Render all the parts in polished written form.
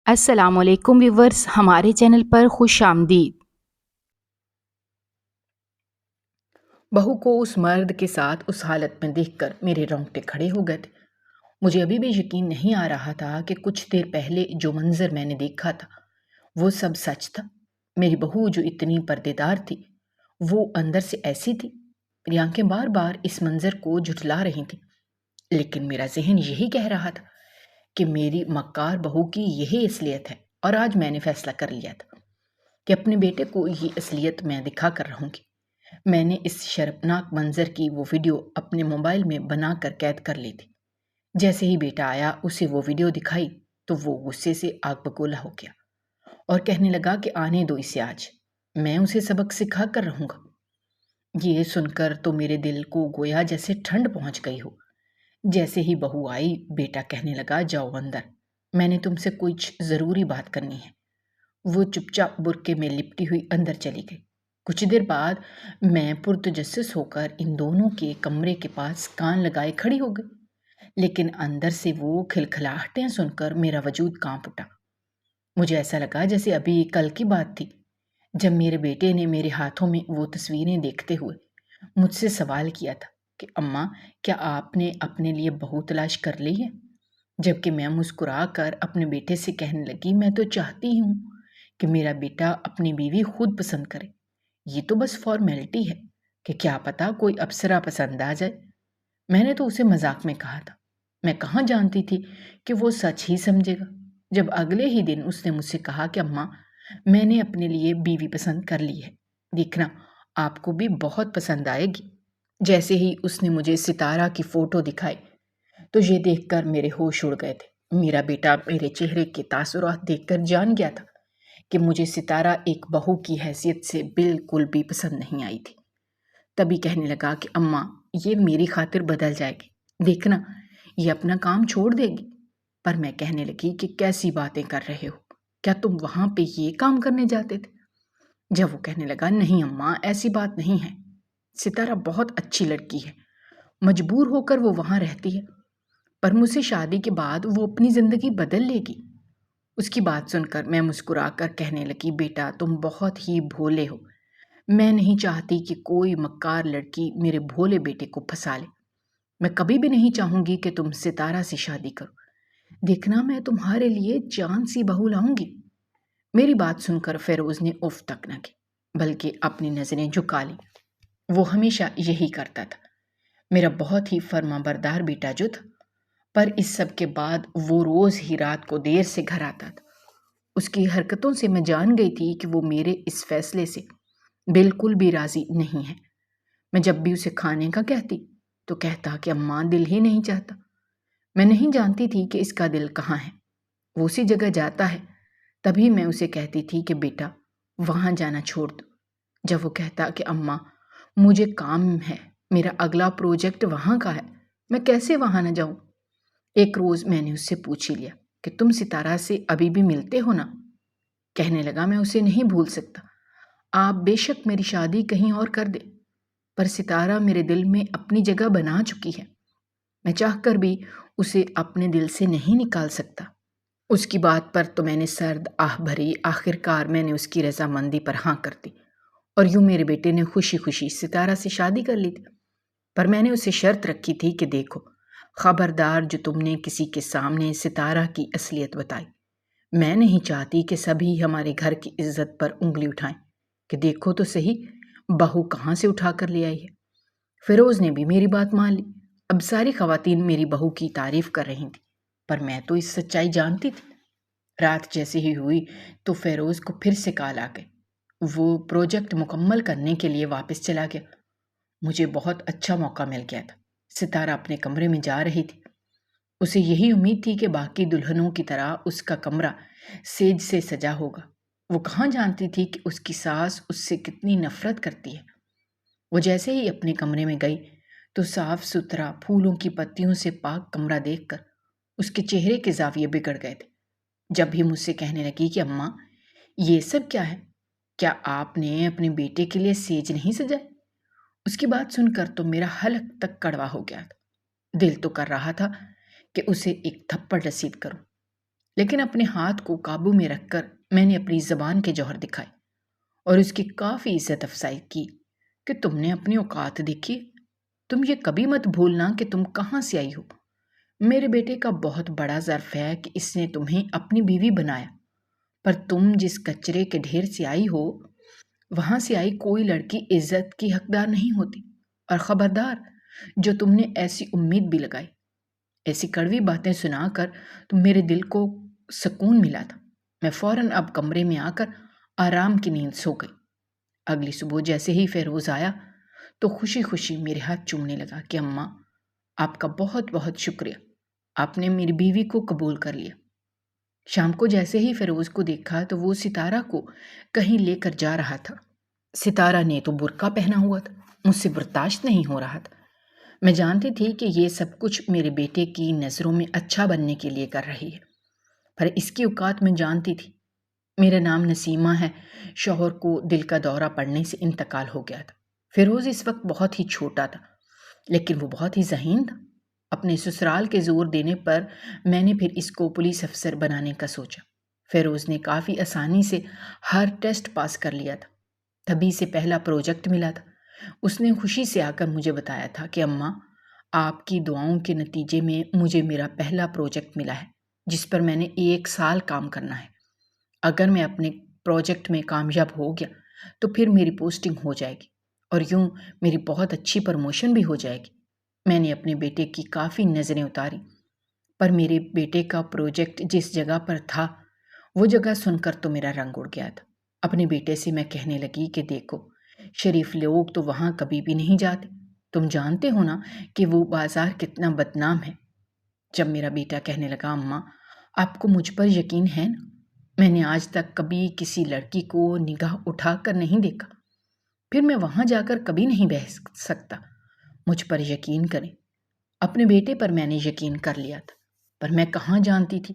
السلام علیکم ویورز، ہمارے چینل پر خوش آمدید۔ بہو کو اس مرد کے ساتھ اس حالت میں دیکھ کر میرے رونگٹے کھڑے ہو گئے تھے۔ مجھے ابھی بھی یقین نہیں آ رہا تھا کہ کچھ دیر پہلے جو منظر میں نے دیکھا تھا وہ سب سچ تھا۔ میری بہو جو اتنی پردے دار تھی وہ اندر سے ایسی تھی۔ میری آنکھیں بار بار اس منظر کو جھٹلا رہی تھیں، لیکن میرا ذہن یہی کہہ رہا تھا کہ میری مکار بہو کی یہی اصلیت ہے، اور آج میں نے فیصلہ کر لیا تھا کہ اپنے بیٹے کو یہ اصلیت میں دکھا کر رہوں گی۔ میں نے اس شرمناک منظر کی وہ ویڈیو اپنے موبائل میں بنا کر قید کر لی تھی۔ جیسے ہی بیٹا آیا اسے وہ ویڈیو دکھائی تو وہ غصے سے آگ بگولا ہو گیا اور کہنے لگا کہ آنے دو اسے، آج میں اسے سبق سکھا کر رہوں گا۔ یہ سن کر تو میرے دل کو گویا جیسے ٹھنڈ پہنچ گئی ہو۔ جیسے ہی بہو آئی بیٹا کہنے لگا، جاؤ اندر، میں نے تم سے کچھ ضروری بات کرنی ہے۔ وہ چپ چاپ برقعے میں لپٹی ہوئی اندر چلی گئی۔ کچھ دیر بعد میں پرتجسس ہو کر ان دونوں کے کمرے کے پاس کان لگائے کھڑی ہو گئی، لیکن اندر سے وہ کھلکھلاہٹیں سن کر میرا وجود کانپ اٹھا۔ مجھے ایسا لگا جیسے ابھی کل کی بات تھی جب میرے بیٹے نے میرے ہاتھوں میں وہ تصویریں دیکھتے ہوئے مجھ سے سوال کیا تھا کہ اماں، کیا آپ نے اپنے لیے بہو تلاش کر لی ہے؟ جبکہ میں مسکرا کر اپنے بیٹے سے کہنے لگی، میں تو چاہتی ہوں کہ میرا بیٹا اپنی بیوی خود پسند کرے، یہ تو بس فارمیلٹی ہے کہ کیا پتا کوئی ابصرہ پسند آ جائے۔ میں نے تو اسے مذاق میں کہا تھا، میں کہاں جانتی تھی کہ وہ سچ ہی سمجھے گا جب اگلے ہی دن اس نے مجھ سے کہا کہ اماں، میں نے اپنے لیے بیوی پسند کر لی ہے، دیکھنا آپ کو بھی بہت پسند آئے گی۔ جیسے ہی اس نے مجھے ستارہ کی فوٹو دکھائی تو یہ دیکھ کر میرے ہوش اڑ گئے تھے۔ میرا بیٹا میرے چہرے کے تاثرات دیکھ کر جان گیا تھا کہ مجھے ستارہ ایک بہو کی حیثیت سے بالکل بھی پسند نہیں آئی تھی۔ تبھی کہنے لگا کہ اماں، یہ میری خاطر بدل جائے گی، دیکھنا یہ اپنا کام چھوڑ دے گی۔ پر میں کہنے لگی کہ کیسی باتیں کر رہے ہو، کیا تم وہاں پہ یہ کام کرنے جاتے تھے؟ جب وہ کہنے لگا، نہیں اماں، ایسی بات نہیں ہے، ستارہ بہت اچھی لڑکی ہے، مجبور ہو کر وہ وہاں رہتی ہے، پر مجھ سے شادی کے بعد وہ اپنی زندگی بدل لے گی۔ اس کی بات سن کر میں مسکرا کر کہنے لگی، بیٹا تم بہت ہی بھولے ہو، میں نہیں چاہتی کہ کوئی مکار لڑکی میرے بھولے بیٹے کو پھنسا لے۔ میں کبھی بھی نہیں چاہوں گی کہ تم ستارہ سے شادی کرو، دیکھنا میں تمہارے لیے جان سی بہو لاؤں گی۔ میری بات سن کر فیروز نے اف تک نہ کی، بلکہ اپنی نظریں جھکا لی۔ وہ ہمیشہ یہی کرتا تھا، میرا بہت ہی فرما بردار بیٹا جو تھا، پر اس سب کے بعد وہ روز ہی رات کو دیر سے گھر آتا تھا۔ اس کی حرکتوں سے میں جان گئی تھی کہ وہ میرے اس فیصلے سے بالکل بھی راضی نہیں ہے۔ میں جب بھی اسے کھانے کا کہتی تو کہتا کہ اماں دل ہی نہیں چاہتا۔ میں نہیں جانتی تھی کہ اس کا دل کہاں ہے، وہ اسی جگہ جاتا ہے۔ تبھی میں اسے کہتی تھی کہ بیٹا وہاں جانا چھوڑ دو۔ جب وہ کہتا کہ اماں مجھے کام ہے، میرا اگلا پروجیکٹ وہاں کا ہے، میں کیسے وہاں نہ جاؤں؟ ایک روز میں نے اس سے پوچھ ہی لیا کہ تم ستارہ سے ابھی بھی ملتے ہو نا؟ کہنے لگا، میں اسے نہیں بھول سکتا، آپ بے شک میری شادی کہیں اور کر دے، پر ستارہ میرے دل میں اپنی جگہ بنا چکی ہے، میں چاہ کر بھی اسے اپنے دل سے نہیں نکال سکتا۔ اس کی بات پر تو میں نے سرد آہ بھری، آخر کار میں نے اس کی رضامندی پر ہاں کر دی، اور یوں میرے بیٹے نے خوشی خوشی ستارہ سے شادی کر لی تھی۔ پر میں نے اسے شرط رکھی تھی کہ دیکھو، خبردار جو تم نے کسی کے سامنے ستارہ کی اصلیت بتائی، میں نہیں چاہتی کہ سبھی ہمارے گھر کی عزت پر انگلی اٹھائیں کہ دیکھو تو صحیح بہو کہاں سے اٹھا کر لے آئی ہے۔ فیروز نے بھی میری بات مان لی۔ اب ساری خواتین میری بہو کی تعریف کر رہی تھیں، پر میں تو اس سچائی جانتی تھی۔ رات جیسے ہی ہوئی تو فیروز کو پھر سے کال آ گئی۔ وہ پروجیکٹ مکمل کرنے کے لیے واپس چلا گیا۔ مجھے بہت اچھا موقع مل گیا تھا۔ ستارہ اپنے کمرے میں جا رہی تھی، اسے یہی امید تھی کہ باقی دلہنوں کی طرح اس کا کمرہ سیج سے سجا ہوگا۔ وہ کہاں جانتی تھی کہ اس کی ساس اس سے کتنی نفرت کرتی ہے۔ وہ جیسے ہی اپنے کمرے میں گئی تو صاف ستھرا پھولوں کی پتیوں سے پاک کمرہ دیکھ کر اس کے چہرے کے زاویے بگڑ گئے تھے۔ جب بھی مجھ سے کہنے لگی کہ اماں یہ سب کیا ہے، کیا آپ نے اپنے بیٹے کے لیے سیج نہیں سجائے؟ اس کی بات سن کر تو میرا حلق تک کڑوا ہو گیا تھا۔ دل تو کر رہا تھا کہ اسے ایک تھپڑ رسید کروں، لیکن اپنے ہاتھ کو قابو میں رکھ کر میں نے اپنی زبان کے جوہر دکھائے اور اس کی کافی عزت افزائی کی کہ تم نے اپنی اوقات دیکھی، تم یہ کبھی مت بھولنا کہ تم کہاں سے آئی ہو۔ میرے بیٹے کا بہت بڑا ظرف ہے کہ اس نے تمہیں اپنی بیوی بنایا، پر تم جس کچرے کے ڈھیر سے آئی ہو وہاں سے آئی کوئی لڑکی عزت کی حقدار نہیں ہوتی، اور خبردار جو تم نے ایسی امید بھی لگائی۔ ایسی کڑوی باتیں سنا کر تو میرے دل کو سکون ملا تھا۔ میں فوراً اب کمرے میں آ کر آرام کی نیند سو گئی۔ اگلی صبح جیسے ہی فیروز آیا تو خوشی خوشی میرے ہاتھ چومنے لگا کہ اماں، آپ کا بہت بہت شکریہ، آپ نے میری بیوی کو قبول کر لیا۔ شام کو جیسے ہی فیروز کو دیکھا تو وہ ستارہ کو کہیں لے کر جا رہا تھا۔ ستارہ نے تو برقع پہنا ہوا تھا، مجھ سے برداشت نہیں ہو رہا تھا۔ میں جانتی تھی کہ یہ سب کچھ میرے بیٹے کی نظروں میں اچھا بننے کے لیے کر رہی ہے، پر اس کی اوقات میں جانتی تھی۔ میرا نام نسیمہ ہے، شوہر کو دل کا دورہ پڑنے سے انتقال ہو گیا تھا۔ فیروز اس وقت بہت ہی چھوٹا تھا، لیکن وہ بہت ہی ذہین تھا۔ اپنے سسرال کے زور دینے پر میں نے پھر اس کو پولیس افسر بنانے کا سوچا۔ فیروز نے کافی آسانی سے ہر ٹیسٹ پاس کر لیا تھا، تبھی سے پہلا پروجیکٹ ملا تھا۔ اس نے خوشی سے آ کر مجھے بتایا تھا کہ اماں، آپ کی دعاؤں کے نتیجے میں مجھے میرا پہلا پروجیکٹ ملا ہے جس پر میں نے 1 سال کام کرنا ہے۔ اگر میں اپنے پروجیکٹ میں کامیاب ہو گیا تو پھر میری پوسٹنگ ہو جائے گی اور یوں میری بہت اچھی پروموشن بھی ہو جائے گی۔ میں نے اپنے بیٹے کی کافی نظریں اتاری، پر میرے بیٹے کا پروجیکٹ جس جگہ پر تھا وہ جگہ سن کر تو میرا رنگ اڑ گیا تھا۔ اپنے بیٹے سے میں کہنے لگی کہ دیکھو، شریف لوگ تو وہاں کبھی بھی نہیں جاتے، تم جانتے ہو نا کہ وہ بازار کتنا بدنام ہے۔ جب میرا بیٹا کہنے لگا اماں، آپ کو مجھ پر یقین ہے نا، میں نے آج تک کبھی کسی لڑکی کو نگاہ اٹھا کر نہیں دیکھا، پھر میں وہاں جا کر کبھی نہیں بیٹھ سکتا، مجھ پر یقین کریں۔ اپنے بیٹے پر میں نے یقین کر لیا تھا، پر میں کہاں جانتی تھی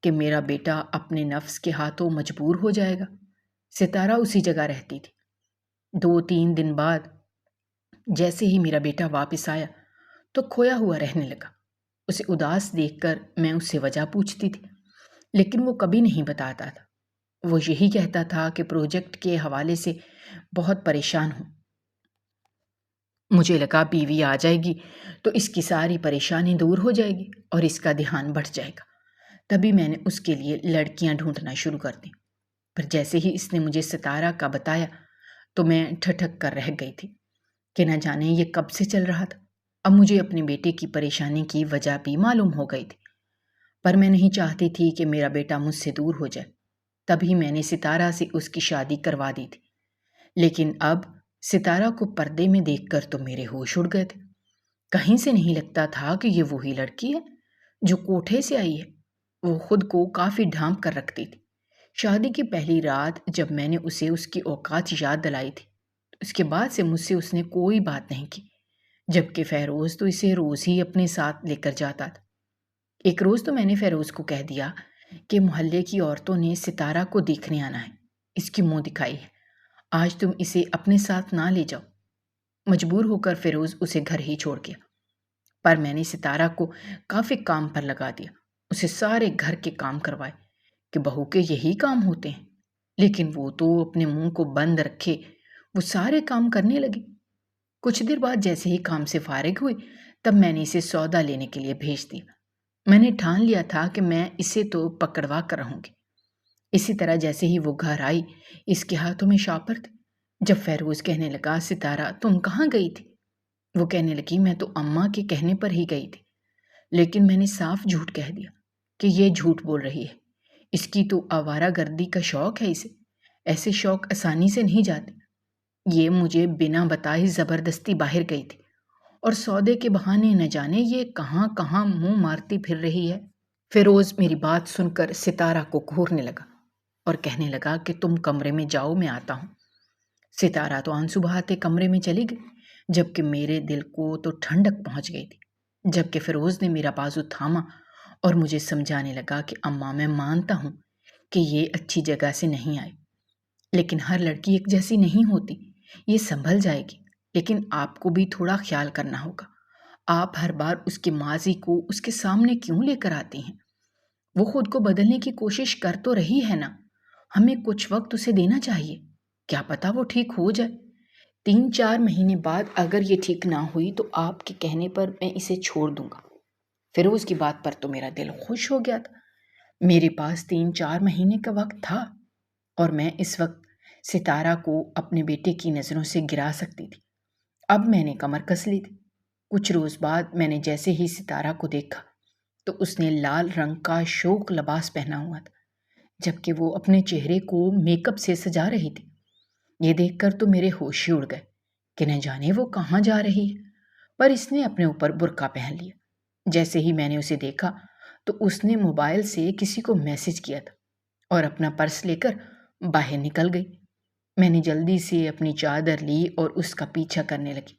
کہ میرا بیٹا اپنے نفس کے ہاتھوں مجبور ہو جائے گا۔ ستارہ اسی جگہ رہتی تھی۔ 2-3 دن بعد جیسے ہی میرا بیٹا واپس آیا تو کھویا ہوا رہنے لگا۔ اسے اداس دیکھ کر میں اس سے وجہ پوچھتی تھی، لیکن وہ کبھی نہیں بتاتا تھا۔ وہ یہی کہتا تھا کہ پروجیکٹ کے حوالے سے بہت پریشان ہوں۔ مجھے لگا بیوی آ جائے گی تو اس کی ساری پریشانی دور ہو جائے گی اور اس کا دھیان بڑھ جائے گا، تبھی میں نے اس کے لیے لڑکیاں ڈھونڈنا شروع کر دی۔ پر جیسے ہی اس نے مجھے ستارہ کا بتایا تو میں ٹھٹک کر رہ گئی تھی کہ نہ جانے یہ کب سے چل رہا تھا۔ اب مجھے اپنے بیٹے کی پریشانی کی وجہ بھی معلوم ہو گئی تھی، پر میں نہیں چاہتی تھی کہ میرا بیٹا مجھ سے دور ہو جائے، تبھی میں نے ستارہ سے اس کی شادی کروا دی تھی۔ لیکن اب ستارہ کو پردے میں دیکھ کر تو میرے ہوش اڑ گئے تھے۔ کہیں سے نہیں لگتا تھا کہ یہ وہی لڑکی ہے جو کوٹھے سے آئی ہے۔ وہ خود کو کافی ڈھانپ کر رکھتی تھی۔ شادی کی پہلی رات جب میں نے اسے اس کی اوقات یاد دلائی تھی، اس کے بعد سے مجھ سے اس نے کوئی بات نہیں کی، جبکہ فیروز تو اسے روز ہی اپنے ساتھ لے کر جاتا تھا۔ ایک روز تو میں نے فیروز کو کہہ دیا کہ محلے کی عورتوں نے ستارہ کو دیکھنے آنا ہے، اس کی منہ دکھائی ہے، آج تم اسے اپنے ساتھ نہ لے جاؤ۔ مجبور ہو کر فیروز اسے گھر ہی چھوڑ گیا، پر میں نے ستارہ کو کافی کام پر لگا دیا، اسے سارے گھر کے کام کروائے کہ بہو کے یہی کام ہوتے ہیں، لیکن وہ تو اپنے منہ کو بند رکھے وہ سارے کام کرنے لگی۔ کچھ دیر بعد جیسے ہی کام سے فارغ ہوئی تب میں نے اسے سودا لینے کے لیے بھیج دیا۔ میں نے ٹھان لیا تھا کہ میں اسے تو پکڑوا کر رہوں گی۔ اسی طرح جیسے ہی وہ گھر آئی اس کے ہاتھوں میں شاپر تھے۔ جب فیروز کہنے لگا ستارہ تم کہاں گئی تھی، وہ کہنے لگی میں تو اماں کے کہنے پر ہی گئی تھی، لیکن میں نے صاف جھوٹ کہہ دیا کہ یہ جھوٹ بول رہی ہے، اس کی تو آوارہ گردی کا شوق ہے، اسے ایسے شوق آسانی سے نہیں جاتے۔ یہ مجھے بنا بتائے زبردستی باہر گئی تھی اور سودے کے بہانے نہ جانے یہ کہاں کہاں منہ مارتی پھر رہی ہے۔ فیروز میری بات سن کر ستارہ کو گھورنے لگا اور کہنے لگا کہ تم کمرے میں جاؤ، میں آتا ہوں۔ ستارہ تو آنسو بہاتے کمرے میں چلی گئی، جبکہ میرے دل کو تو ٹھنڈک پہنچ گئی تھی۔ جبکہ فیروز نے میرا بازو تھاما اور مجھے سمجھانے لگا کہ اماں میں مانتا ہوں کہ یہ اچھی جگہ سے نہیں آئی، لیکن ہر لڑکی ایک جیسی نہیں ہوتی، یہ سنبھل جائے گی، لیکن آپ کو بھی تھوڑا خیال کرنا ہوگا۔ آپ ہر بار اس کے ماضی کو اس کے سامنے کیوں لے کر آتی ہیں؟ وہ خود کو بدلنے کی کوشش کر تو رہی ہے نا، ہمیں کچھ وقت اسے دینا چاہیے، کیا پتا وہ ٹھیک ہو جائے۔ 3-4 مہینے بعد اگر یہ ٹھیک نہ ہوئی تو آپ کے کہنے پر میں اسے چھوڑ دوں گا۔ فیروز کی بات پر تو میرا دل خوش ہو گیا تھا۔ میرے پاس 3-4 مہینے کا وقت تھا اور میں اس وقت ستارہ کو اپنے بیٹے کی نظروں سے گرا سکتی تھی۔ اب میں نے کمر کس لی تھی۔ کچھ روز بعد میں نے جیسے ہی ستارہ کو دیکھا تو اس نے لال رنگ کا شوق لباس پہنا ہوا تھا، جبکہ وہ اپنے چہرے کو میک اپ سے سجا رہی تھی۔ یہ دیکھ کر تو میرے ہوش ہی اڑ گئے کہ نہ جانے وہ کہاں جا رہی ہے، پر اس نے اپنے اوپر برقع پہن لیا۔ جیسے ہی میں نے اسے دیکھا تو اس نے موبائل سے کسی کو میسج کیا تھا اور اپنا پرس لے کر باہر نکل گئی۔ میں نے جلدی سے اپنی چادر لی اور اس کا پیچھا کرنے لگی۔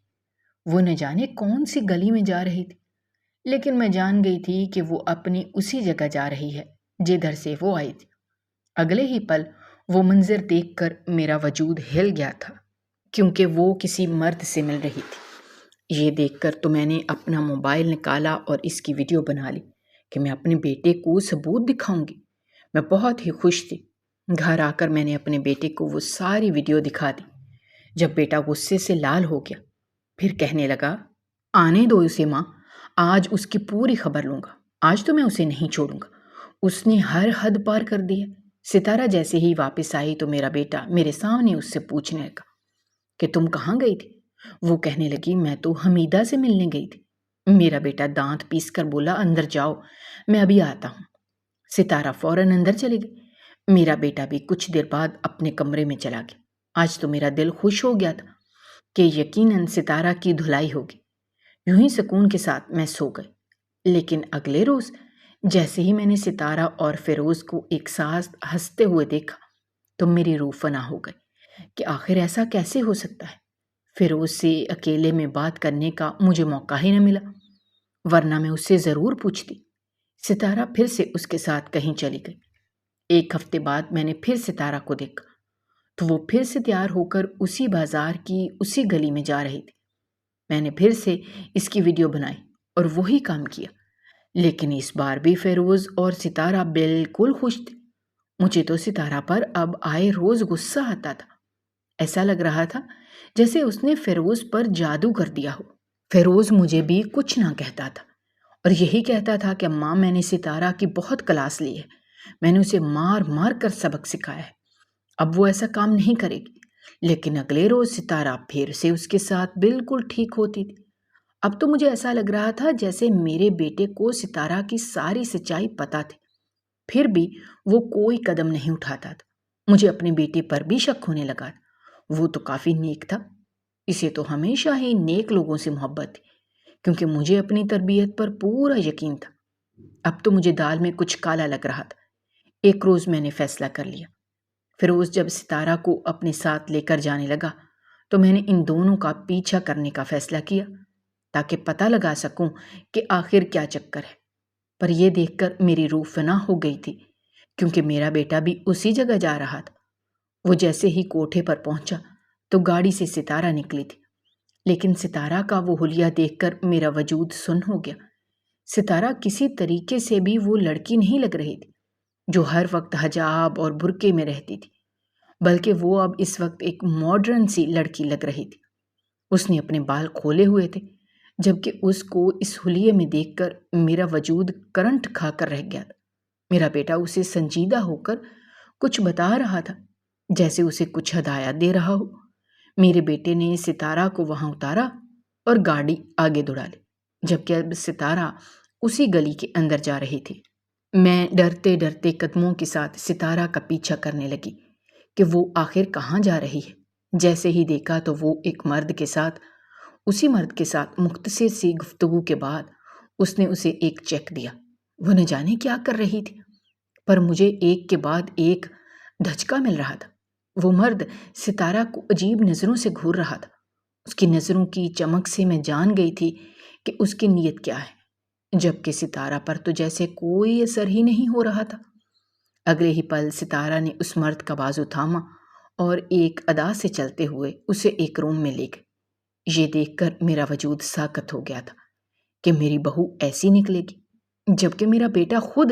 وہ نہ جانے کون سی گلی میں جا رہی تھی، لیکن میں جان گئی تھی کہ وہ اپنی اسی جگہ جا رہی ہے جدھر سے وہ آئی تھی۔ اگلے ہی پل وہ منظر دیکھ کر میرا وجود ہل گیا تھا، کیونکہ وہ کسی مرد سے مل رہی تھی۔ یہ دیکھ کر تو میں نے اپنا موبائل نکالا اور اس کی ویڈیو بنا لی کہ میں اپنے بیٹے کو ثبوت دکھاؤں گی۔ میں بہت ہی خوش تھی۔ گھر آ کر میں نے اپنے بیٹے کو وہ ساری ویڈیو دکھا دی۔ جب بیٹا غصے سے لال ہو گیا، پھر کہنے لگا، آنے دو اسے ماں، آج اس کی پوری خبر لوں گا، آج تو میں اسے نہیں چھوڑوں گا، اس نے ہر حد پار کر دی ہے۔ ستارہ جیسے ہی واپس آئی تو میرا بیٹا میرے سامنے اس سے پوچھنے لگا کہ تم کہاں گئی تھی؟ وہ کہنے لگی، میں تو حمیدہ سے ملنے گئی تھی۔ میرا بیٹا دانت پیس کر بولا، اندر جاؤ، میں ابھی آتا ہوں۔ ستارہ فوراً اندر چلی گئی۔ میرا بیٹا بھی کچھ دیر بعد اپنے کمرے میں چلا گیا۔ آج تو میرا دل خوش ہو گیا تھا کہ یقیناً ستارہ کی دھلائی ہوگی۔ یوں ہی سکون کے ساتھ میں سو گئی۔ لیکن اگلے روز جیسے ہی میں نے ستارہ اور فیروز کو ایک ساتھ ہنستے ہوئے دیکھا تو میری روح فنا ہو گئی کہ آخر ایسا کیسے ہو سکتا ہے۔ فیروز سے اکیلے میں بات کرنے کا مجھے موقع ہی نہ ملا، ورنہ میں اس سے ضرور پوچھتی۔ ستارہ پھر سے اس کے ساتھ کہیں چلی گئی۔ 1 ہفتے بعد میں نے پھر ستارہ کو دیکھا تو وہ پھر سے تیار ہو کر اسی بازار کی اسی گلی میں جا رہی تھی۔ میں نے پھر سے اس کی ویڈیو بنائی اور وہی کام کیا، لیکن اس بار بھی فیروز اور ستارہ بالکل خوش تھے۔ مجھے تو ستارہ پر اب آئے روز غصہ آتا تھا۔ ایسا لگ رہا تھا جیسے اس نے فیروز پر جادو کر دیا ہو۔ فیروز مجھے بھی کچھ نہ کہتا تھا اور یہی کہتا تھا کہ ماں، میں نے ستارہ کی بہت کلاس لی ہے، میں نے اسے مار مار کر سبق سکھایا ہے، اب وہ ایسا کام نہیں کرے گی۔ لیکن اگلے روز ستارہ پھر سے اس کے ساتھ بالکل ٹھیک ہوتی تھی۔ اب تو مجھے ایسا لگ رہا تھا جیسے میرے بیٹے کو ستارہ کی ساری سچائی پتہ تھی، پھر بھی وہ کوئی قدم نہیں اٹھاتا تھا۔ مجھے اپنے بیٹے پر بھی شک ہونے لگا تھا۔ وہ تو کافی نیک تھا، اسے تو ہمیشہ ہی نیک لوگوں سے محبت تھی، کیونکہ مجھے اپنی تربیت پر پورا یقین تھا۔ اب تو مجھے دال میں کچھ کالا لگ رہا تھا۔ ایک روز میں نے فیصلہ کر لیا۔ فیروز جب ستارہ کو اپنے ساتھ لے کر جانے لگا تو میں نے ان دونوں کا پیچھا کرنے کا فیصلہ کیا تاکہ پتہ لگا سکوں کہ آخر کیا چکر ہے۔ پر یہ دیکھ کر میری روح فنا ہو گئی تھی، کیونکہ میرا بیٹا بھی اسی جگہ جا رہا تھا۔ وہ جیسے ہی کوٹھے پر پہنچا تو گاڑی سے ستارہ نکلی تھی، لیکن ستارہ کا وہ حلیہ دیکھ کر میرا وجود سن ہو گیا۔ ستارہ کسی طریقے سے بھی وہ لڑکی نہیں لگ رہی تھی جو ہر وقت حجاب اور برقعے میں رہتی تھی، بلکہ وہ اب اس وقت ایک ماڈرن سی لڑکی لگ رہی تھی۔ اس نے اپنے بال کھولے ہوئے تھے، جبکہ اس کو اس حلیے میں دیکھ کر میرا وجود کرنٹ کھا کر رہ گیا تھا۔ میرا بیٹا اسے سنجیدہ ہو کر کچھ بتا رہا تھا، جیسے اسے کچھ ہدایت دے رہا ہو۔ میرے بیٹے نے ستارہ کو وہاں اتارا اور گاڑی آگے دوڑا لی، جبکہ اب ستارہ اسی گلی کے اندر جا رہی تھی۔ میں ڈرتے ڈرتے قدموں کے ساتھ ستارہ کا پیچھا کرنے لگی کہ وہ آخر کہاں جا رہی ہے۔ جیسے ہی دیکھا تو وہ ایک اسی مرد کے ساتھ مختصر سی گفتگو کے بعد اس نے اسے ایک چیک دیا۔ وہ نہ جانے کیا کر رہی تھی، پر مجھے ایک کے بعد ایک دھچکا مل رہا تھا۔ وہ مرد ستارہ کو عجیب نظروں سے گھور رہا تھا۔ اس کی نظروں کی چمک سے میں جان گئی تھی کہ اس کی نیت کیا ہے، جبکہ ستارہ پر تو جیسے کوئی اثر ہی نہیں ہو رہا تھا۔ اگلے ہی پل ستارہ نے اس مرد کا بازو تھاما اور ایک ادا سے چلتے ہوئے اسے ایک روم میں لے گئے۔ یہ دیکھ کر میرا وجود ساکت ہو گیا تھا کہ میری بہو ایسی نکلے گی، جبکہ میرا بیٹا خود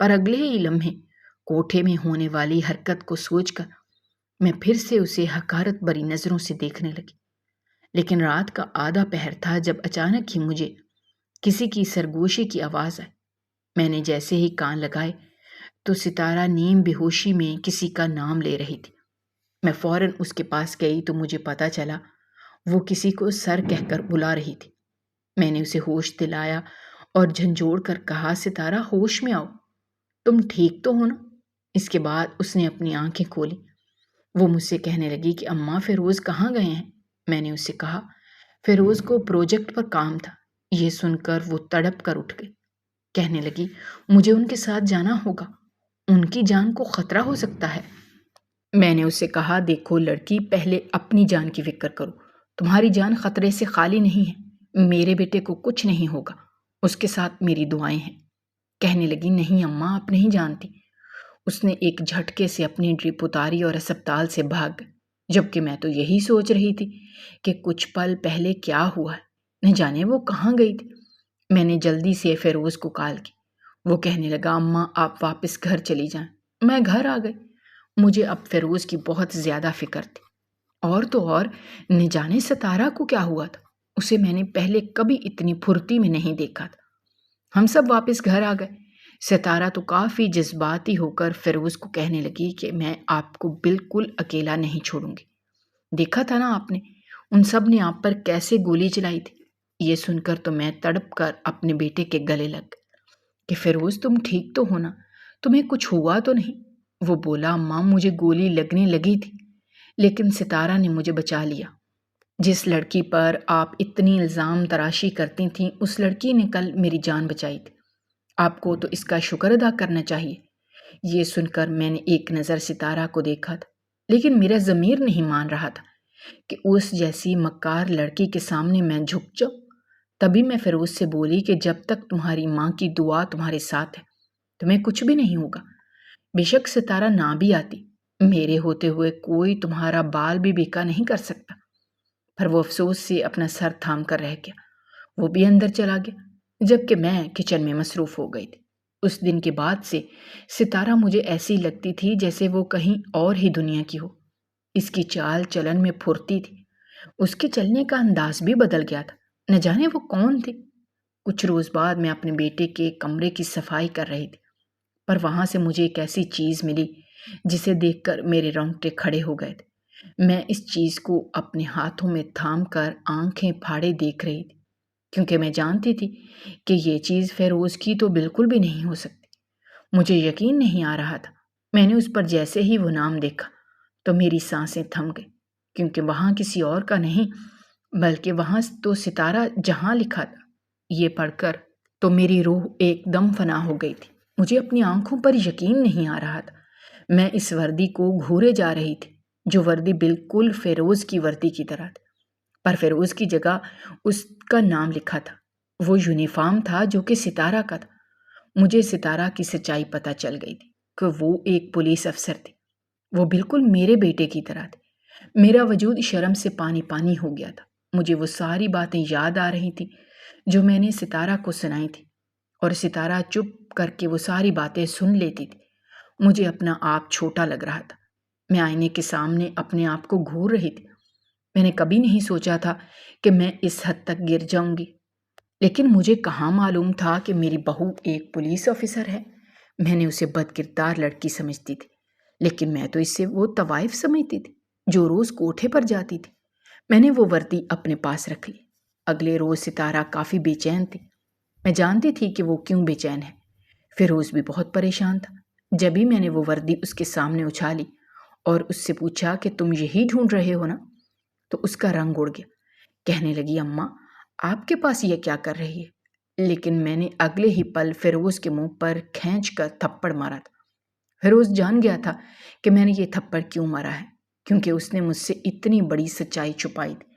پر اگلے ہی لمحے کوٹھے میں ہونے والی حرکت کو سوچ کر میں پھر سے اسے حقارت بری نظروں سے دیکھنے لگی۔ لیکن رات کا آدھا پہر تھا جب اچانک ہی مجھے کسی کی سرگوشی کی آواز آئی۔ میں نے جیسے ہی کان لگائے تو ستارہ نیم بے ہوشی میں کسی کا نام لے رہی تھی۔ میں فوراً اس کے پاس گئی تو مجھے پتہ چلا وہ کسی کو سر کہہ کر بلا رہی تھی۔ میں نے اسے ہوش دلایا اور جھنجھوڑ کر کہا، ستارہ ہوش میں آؤ، تم ٹھیک تو ہو نا؟ اس کے بعد اس نے اپنی آنکھیں کھولی۔ وہ مجھ سے کہنے لگی کہ اماں فیروز کہاں گئے ہیں؟ میں نے اس سے کہا فیروز کو پروجیکٹ پر کام تھا۔ یہ سن کر وہ تڑپ کر اٹھ گئی۔ کہنے لگی مجھے ان کے ساتھ جانا ہوگا، ان کی جان کو خطرہ ہو سکتا ہے۔ میں نے اس سے کہا دیکھو لڑکی، پہلے اپنی جان کی فکر کرو، تمہاری جان خطرے سے خالی نہیں ہے، میرے بیٹے کو کچھ نہیں ہوگا، اس کے ساتھ میری دعائیں ہیں۔ کہنے لگی نہیں اماں، آپ نہیں جانتی۔ اس نے ایک جھٹکے سے اپنی ڈرپ اتاری اور اسپتال سے بھاگ گئی، جبکہ میں تو یہی سوچ رہی تھی کہ کچھ پل پہلے کیا ہوا ہے، نہ جانے وہ کہاں گئی تھی۔ میں نے جلدی سے فیروز کو کال کی۔ وہ کہنے لگا اماں آپ واپس گھر چلی جائیں۔ میں گھر آ گئی۔ مجھے اب فیروز کی بہت زیادہ فکر تھی، اور تو اور نہ جانے ستارہ کو کیا ہوا تھا، اسے میں نے پہلے کبھی اتنی پھرتی میں نہیں دیکھا تھا۔ ہم سب واپس گھر آ گئے۔ ستارہ تو کافی جذباتی ہو کر فیروز کو کہنے لگی کہ میں آپ کو بالکل اکیلا نہیں چھوڑوں گی، دیکھا تھا نا آپ نے، ان سب نے آپ پر کیسے گولی چلائی تھی۔ یہ سن کر تو میں تڑپ کر اپنے بیٹے کے گلے لگ گئی کہ فیروز تم ٹھیک تو ہونا، تمہیں کچھ ہوا تو نہیں؟ وہ بولا ماں مجھے گولی لگنے لگی تھی، لیکن ستارہ نے مجھے بچا لیا۔ جس لڑکی پر آپ اتنی الزام تراشی کرتی تھیں اس لڑکی نے کل میری جان بچائی تھی، آپ کو تو اس کا شکر ادا کرنا چاہیے۔ یہ سن کر میں نے ایک نظر ستارہ کو دیکھا تھا، لیکن میرا ضمیر نہیں مان رہا تھا کہ اس جیسی مکار لڑکی کے سامنے میں جھک جاؤں۔ تبھی میں فیروز سے بولی کہ جب تک تمہاری ماں کی دعا تمہارے ساتھ ہے تمہیں کچھ بھی نہیں ہوگا۔ بے شک ستارہ نہ بھی آتی، میرے ہوتے ہوئے کوئی تمہارا بال بھی بیکا نہیں کر سکتا۔ پر وہ افسوس سے اپنا سر تھام کر رہ گیا۔ وہ بھی اندر چلا گیا، جبکہ میں کچن میں مصروف ہو گئی تھی۔ اس دن کے بعد سے ستارہ مجھے ایسی لگتی تھی جیسے وہ کہیں اور ہی دنیا کی ہو۔ اس کی چال چلن میں پھرتی تھی، اس کے چلنے کا انداز بھی بدل گیا تھا، نہ جانے وہ کون تھی۔ کچھ روز بعد میں اپنے بیٹے کے کمرے کی صفائی کر رہی تھی، پر وہاں سے مجھے ایک ایسی چیز ملی جسے دیکھ کر میرے رونگٹے کھڑے ہو گئے تھے۔ میں اس چیز کو اپنے ہاتھوں میں تھام کر آنکھیں پھاڑے دیکھ رہی تھی، کیونکہ میں جانتی تھی کہ یہ چیز فیروز کی تو بالکل بھی نہیں ہو سکتی۔ مجھے یقین نہیں آ رہا تھا۔ میں نے اس پر جیسے ہی وہ نام دیکھا تو میری سانسیں تھم گئی، کیونکہ وہاں کسی اور کا نہیں بلکہ وہاں تو ستارہ جہاں لکھا تھا۔ یہ پڑھ کر تو میری روح ایک دم فنا ہو گئی تھی۔ مجھے اپنی آنکھوں پر یقین نہیں آ رہا تھا۔ میں اس وردی کو گھورے جا رہی تھی، جو وردی بالکل فیروز کی وردی کی طرح تھی، پر فیروز کی جگہ اس کا نام لکھا تھا۔ وہ یونیفارم تھا جو کہ ستارہ کا تھا۔ مجھے ستارہ کی سچائی پتہ چل گئی تھی کہ وہ ایک پولیس افسر تھی۔ وہ بالکل میرے بیٹے کی طرح تھی۔ میرا وجود شرم سے پانی پانی ہو گیا تھا۔ مجھے وہ ساری باتیں یاد آ رہی تھیں جو میں نے ستارہ کو سنائی تھی، اور ستارہ چپ کر کے وہ ساری باتیں سن لیتی تھی۔ مجھے اپنا آپ چھوٹا لگ رہا تھا۔ میں آئینے کے سامنے اپنے آپ کو گھور رہی تھی۔ میں نے کبھی نہیں سوچا تھا کہ میں اس حد تک گر جاؤں گی، لیکن مجھے کہاں معلوم تھا کہ میری بہو ایک پولیس آفیسر ہے۔ میں نے اسے بد کردار لڑکی سمجھتی تھی، لیکن میں تو اس سے وہ طوائف سمجھتی تھی جو روز کوٹھے پر جاتی تھی۔ میں نے وہ وردی اپنے پاس رکھ لی۔ اگلے روز ستارہ کافی بے چین تھی۔ میں جانتی تھی کہ وہ کیوں بے چین ہے۔ فیروز بھی بہت پریشان تھا۔ جب ہی میں نے وہ وردی اس کے سامنے اچھالی اور اس سے پوچھا کہ تم یہی ڈھونڈ رہے ہو نا، تو اس کا رنگ اڑ گیا۔ کہنے لگی اماں آپ کے پاس یہ کیا کر رہی ہے؟ لیکن میں نے اگلے ہی پل فیروز کے منہ پر کھینچ کر تھپڑ مارا تھا۔ فیروز جان گیا تھا کہ میں نے یہ تھپڑ کیوں مارا ہے، کیونکہ اس نے مجھ سے اتنی بڑی سچائی چھپائی تھی۔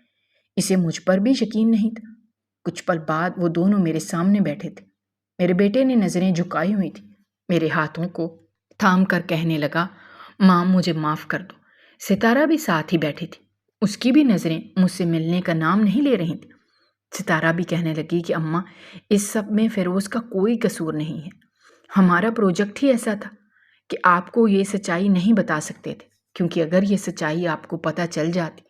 اسے مجھ پر بھی یقین نہیں تھا۔ کچھ پل بعد وہ دونوں میرے سامنے بیٹھے تھے۔ میرے بیٹے نے نظریں جھکائی ہوئی تھی، میرے ہاتھوں کو تھام کر کہنے لگا ماں مجھے معاف کر دو۔ ستارہ بھی ساتھ ہی بیٹھی تھی، اس کی بھی نظریں مجھ سے ملنے کا نام نہیں لے رہی تھیں۔ ستارہ بھی کہنے لگی کہ اماں اس سب میں فیروز کا کوئی قصور نہیں ہے، ہمارا پروجیکٹ ہی ایسا تھا کہ آپ کو یہ سچائی نہیں بتا سکتے تھے، کیونکہ اگر یہ سچائی آپ کو پتہ چل جاتی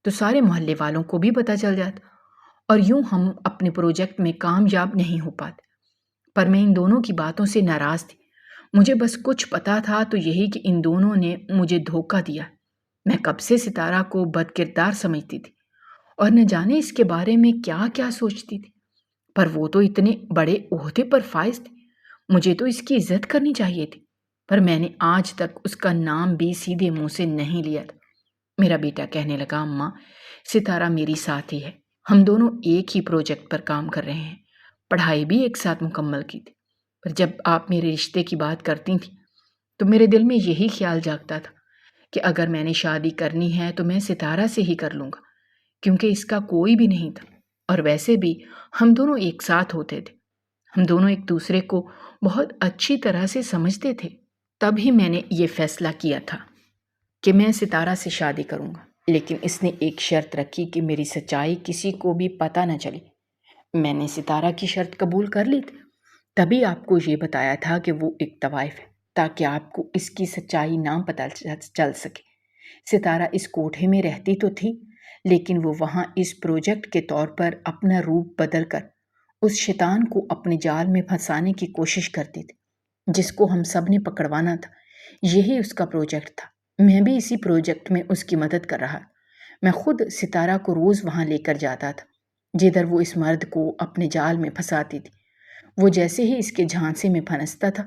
تو سارے محلے والوں کو بھی پتہ چل جاتا اور یوں ہم اپنے پروجیکٹ میں کامیاب نہیں ہو پاتے۔ پر میں ان دونوں کی باتوں سے ناراض تھی۔ مجھے بس کچھ پتا تھا تو یہی کہ ان دونوں نے مجھے دھوکہ دیا۔ میں کب سے ستارہ کو بد کردار سمجھتی تھی اور نہ جانے اس کے بارے میں کیا کیا سوچتی تھی، پر وہ تو اتنے بڑے عہدے پر فائز تھی، مجھے تو اس کی عزت کرنی چاہیے تھی، پر میں نے آج تک اس کا نام بھی سیدھے منہ سے نہیں لیا تھا۔ میرا بیٹا کہنے لگا، اماں، ستارہ میری ساتھی ہے، ہم دونوں ایک ہی پروجیکٹ پر کام کر رہے ہیں، پڑھائی بھی ایک ساتھ مکمل کی تھی، پر جب آپ میرے رشتے کی بات کرتی تھیں تو میرے دل میں یہی خیال جاگتا تھا کہ اگر میں نے شادی کرنی ہے تو میں ستارہ سے ہی کر لوں گا، کیونکہ اس کا کوئی بھی نہیں تھا، اور ویسے بھی ہم دونوں ایک ساتھ ہوتے تھے، ہم دونوں ایک دوسرے کو بہت اچھی طرح سے سمجھتے تھے۔ تب ہی میں نے یہ فیصلہ کیا تھا کہ میں ستارہ سے شادی کروں گا، لیکن اس نے ایک شرط رکھی کہ میری سچائی کسی کو بھی پتہ نہ چلے۔ میں نے ستارہ کی شرط قبول کر لی تھی، تبھی آپ کو یہ بتایا تھا کہ وہ ایک طوائف ہے، تاکہ آپ کو اس کی سچائی نہ پتہ چل سکے۔ ستارہ اس کوٹھے میں رہتی تو تھی، لیکن وہ وہاں اس پروجیکٹ کے طور پر اپنا روپ بدل کر اس شیطان کو اپنے جال میں پھنسانے کی کوشش کرتی تھی، جس کو ہم سب نے پکڑوانا تھا۔ یہی اس کا پروجیکٹ تھا۔ میں بھی اسی پروجیکٹ میں اس کی مدد کر رہا۔ میں خود ستارہ کو روز وہاں لے کر جاتا تھا جدھر وہ اس مرد کو اپنے جال میں پھنساتی تھی۔ وہ جیسے ہی اس کے جھانسے میں پھنستا تھا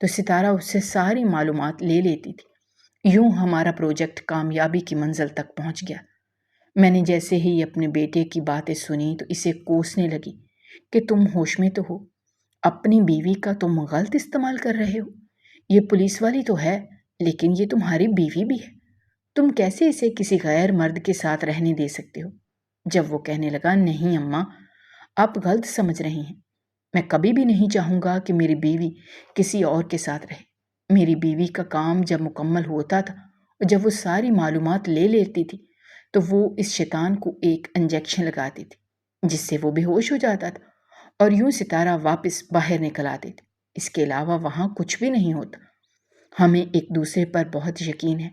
تو ستارہ اس سے ساری معلومات لے لیتی تھی۔ یوں ہمارا پروجیکٹ کامیابی کی منزل تک پہنچ گیا۔ میں نے جیسے ہی اپنے بیٹے کی باتیں سنی تو اسے کوسنے لگی کہ تم ہوش میں تو ہو، اپنی بیوی کا تم غلط استعمال کر رہے ہو۔ یہ پولیس والی تو ہے، لیکن یہ تمہاری بیوی بھی ہے، تم کیسے اسے کسی غیر مرد کے ساتھ رہنے دے سکتے ہو؟ جب وہ کہنے لگا، نہیں اماں، آپ غلط سمجھ رہی ہیں، میں کبھی بھی نہیں چاہوں گا کہ میری بیوی کسی اور کے ساتھ رہے۔ میری بیوی کا کام جب مکمل ہوتا تھا اور جب وہ ساری معلومات لے لیتی تھی تو وہ اس شیطان کو ایک انجیکشن لگاتی تھی جس سے وہ بے ہوش ہو جاتا تھا اور یوں ستارہ واپس باہر نکل آتی تھی۔ اس کے علاوہ وہاں کچھ بھی نہیں ہوتا۔ ہمیں ایک دوسرے پر بہت یقین ہے۔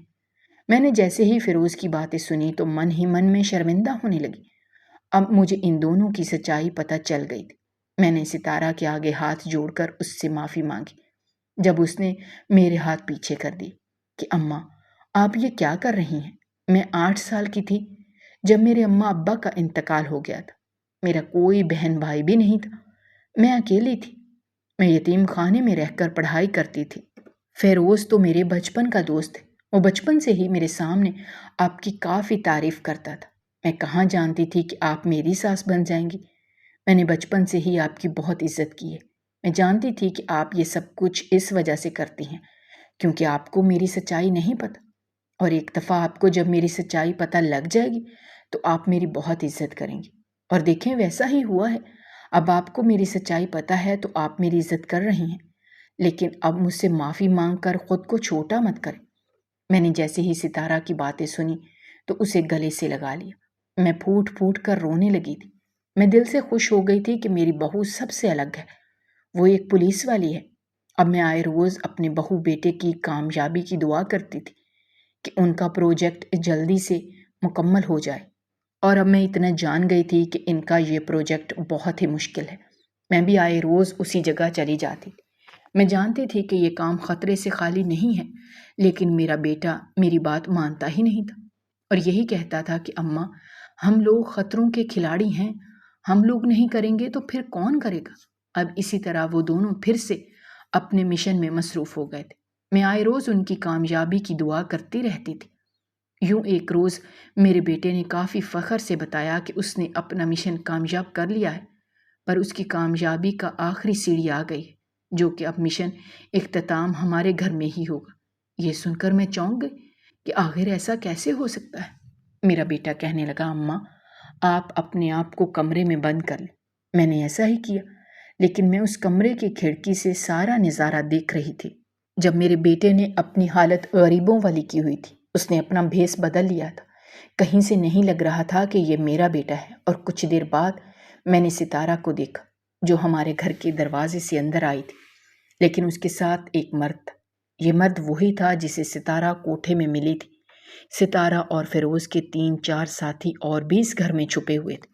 میں نے جیسے ہی فیروز کی باتیں سنی تو من ہی من میں شرمندہ ہونے لگی۔ اب مجھے ان دونوں کی سچائی پتہ چل گئی تھی۔ میں نے ستارہ کے آگے ہاتھ جوڑ کر اس سے معافی مانگی، جب اس نے میرے ہاتھ پیچھے کر دی، کہ اماں، آپ یہ کیا کر رہی ہیں؟ میں 8 سال کی تھی جب میرے اماں ابا کا انتقال ہو گیا تھا۔ میرا کوئی بہن بھائی بھی نہیں تھا، میں اکیلی تھی۔ میں یتیم خانے میں رہ کر پڑھائی کرتی تھی۔ فیروز تو میرے بچپن کا دوست ہے، وہ بچپن سے ہی میرے سامنے آپ کی کافی تعریف کرتا تھا۔ میں کہاں جانتی تھی کہ آپ میری ساس بن جائیں گی۔ میں نے بچپن سے ہی آپ کی بہت عزت کی ہے۔ میں جانتی تھی کہ آپ یہ سب کچھ اس وجہ سے کرتی ہیں کیونکہ آپ کو میری سچائی نہیں پتہ، اور ایک دفعہ آپ کو جب میری سچائی پتہ لگ جائے گی تو آپ میری بہت عزت کریں گی، اور دیکھیں ویسا ہی ہوا ہے۔ اب آپ کو میری سچائی پتہ ہے تو آپ میری عزت کر رہی ہیں، لیکن اب مجھ سے معافی مانگ کر خود کو چھوٹا مت کریں۔ میں نے جیسے ہی ستارہ کی باتیں سنی تو اسے گلے سے لگا لیا۔ میں پھوٹ پھوٹ کر رونے لگی تھی۔ میں دل سے خوش ہو گئی تھی کہ میری بہو سب سے الگ ہے، وہ ایک پولیس والی ہے۔ اب میں آئے روز اپنے بہو بیٹے کی کامیابی کی دعا کرتی تھی کہ ان کا پروجیکٹ جلدی سے مکمل ہو جائے، اور اب میں اتنا جان گئی تھی کہ ان کا یہ پروجیکٹ بہت ہی مشکل ہے۔ میں بھی آئے روز اسی جگہ چلی جاتی۔ میں جانتی تھی کہ یہ کام خطرے سے خالی نہیں ہے، لیکن میرا بیٹا میری بات مانتا ہی نہیں تھا اور یہی کہتا تھا کہ اماں، ہم لوگ خطروں کے کھلاڑی ہیں، ہم لوگ نہیں کریں گے تو پھر کون کرے گا؟ اب اسی طرح وہ دونوں پھر سے اپنے مشن میں مصروف ہو گئے تھے۔ میں آئے روز ان کی کامیابی کی دعا کرتی رہتی تھی۔ یوں ایک روز میرے بیٹے نے کافی فخر سے بتایا کہ اس نے اپنا مشن کامیاب کر لیا ہے، پر اس کی کامیابی کا آخری سیڑھی آ گئی ہے، جو کہ اب مشن اختتام ہمارے گھر میں ہی ہوگا۔ یہ سن کر میں چونک گئی کہ آخر ایسا کیسے ہو سکتا ہے؟ میرا بیٹا کہنے لگا، اماں، آپ اپنے آپ کو کمرے میں بند کر لیں۔ میں نے ایسا ہی کیا، لیکن میں اس کمرے کی کھڑکی سے سارا نظارہ دیکھ رہی تھی۔ جب میرے بیٹے نے اپنی حالت غریبوں والی کی ہوئی تھی، اس نے اپنا بھیس بدل لیا تھا، کہیں سے نہیں لگ رہا تھا کہ یہ میرا بیٹا ہے، اور کچھ دیر بعد میں نے ستارہ کو دیکھا جو ہمارے گھر کے دروازے سے اندر آئی تھی، لیکن اس کے ساتھ ایک مرد تھا۔ یہ مرد وہی تھا جسے ستارہ کوٹھے میں ملی تھی۔ ستارہ اور فیروز کے 3-4 ساتھی اور بھی اس گھر میں چھپے ہوئے تھے۔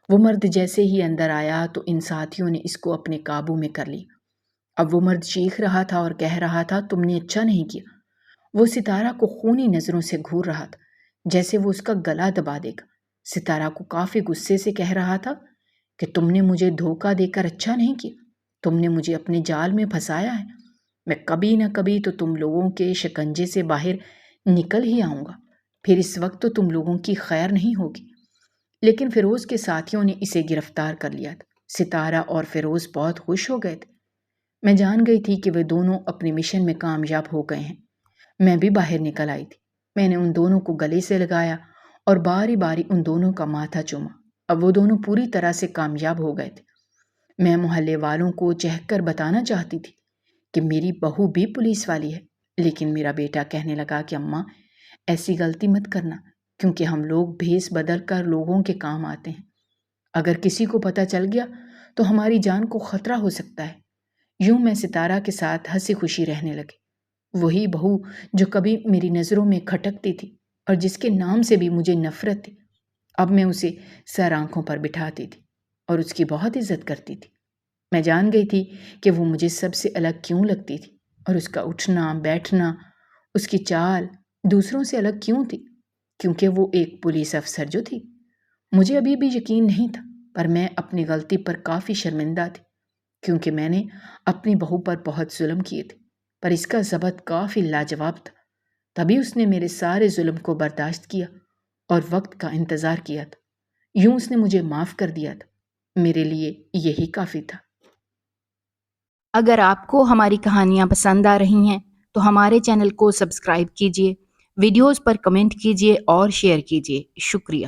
وہ مرد جیسے ہی اندر آیا تو ان ساتھیوں نے اس کو اپنے قابو میں کر لیا۔ اب وہ مرد چیخ رہا تھا اور کہہ رہا تھا، تم نے اچھا نہیں کیا۔ وہ ستارہ کو خونی نظروں سے گھور رہا تھا، جیسے وہ اس کا گلا دبا دے گا۔ ستارہ کو کافی غصے سے کہہ رہا تھا کہ تم نے مجھے دھوکہ دے کر اچھا نہیں کیا، تم نے مجھے اپنے جال میں پھنسایا ہے۔ میں کبھی نہ کبھی تو تم لوگوں کے شکنجے سے باہر نکل ہی آؤں گا، پھر اس وقت تو تم لوگوں کی خیر نہیں ہوگی۔ لیکن فیروز کے ساتھیوں نے اسے گرفتار کر لیا تھا۔ ستارہ اور فیروز بہت خوش ہو گئے تھے۔ میں جان گئی تھی کہ وہ دونوں اپنے مشن میں کامیاب ہو گئے ہیں۔ میں بھی باہر نکل آئی تھی۔ میں نے ان دونوں کو گلے سے لگایا اور باری باری ان دونوں کا ماتھا چوما۔ اب وہ دونوں پوری طرح سے کامیاب ہو گئے تھے۔ میں محلے والوں کو چہک کر بتانا چاہتی تھی کہ میری بہو بھی پولیس والی ہے، لیکن میرا بیٹا کہنے لگا کہ اماں ایسی غلطی مت کرنا، کیونکہ ہم لوگ بھیس بدل کر لوگوں کے کام آتے ہیں۔ اگر کسی کو پتہ چل گیا تو ہماری جان کو خطرہ ہو سکتا ہے۔ یوں میں ستارہ کے ساتھ ہنسی خوشی رہنے لگی۔ وہی بہو جو کبھی میری نظروں میں کھٹکتی تھی اور جس کے نام سے بھی مجھے نفرت تھی، اب میں اسے سر آنکھوں پر بٹھاتی تھی اور اس کی بہت عزت کرتی تھی۔ میں جان گئی تھی کہ وہ مجھے سب سے الگ کیوں لگتی تھی، اور اس کا اٹھنا بیٹھنا، اس کی چال دوسروں سے الگ کیوں تھی، کیونکہ وہ ایک پولیس افسر جو تھی۔ مجھے ابھی بھی یقین نہیں تھا، پر میں اپنی غلطی پر کافی شرمندہ تھی، کیونکہ میں نے اپنی بہو پر بہت ظلم کیے تھے، پر اس کا ضبط کافی لاجواب تھا۔ تبھی اس نے میرے سارے ظلم کو برداشت کیا اور وقت کا انتظار کیا تھا۔ یوں اس نے مجھے معاف کر دیا تھا۔ میرے لیے یہی کافی تھا۔ اگر آپ کو ہماری کہانیاں پسند آ رہی ہیں تو ہمارے چینل کو سبسکرائب کیجیے، ویڈیوز پر کمنٹ کیجیے اور شیئر کیجیے۔ شکریہ۔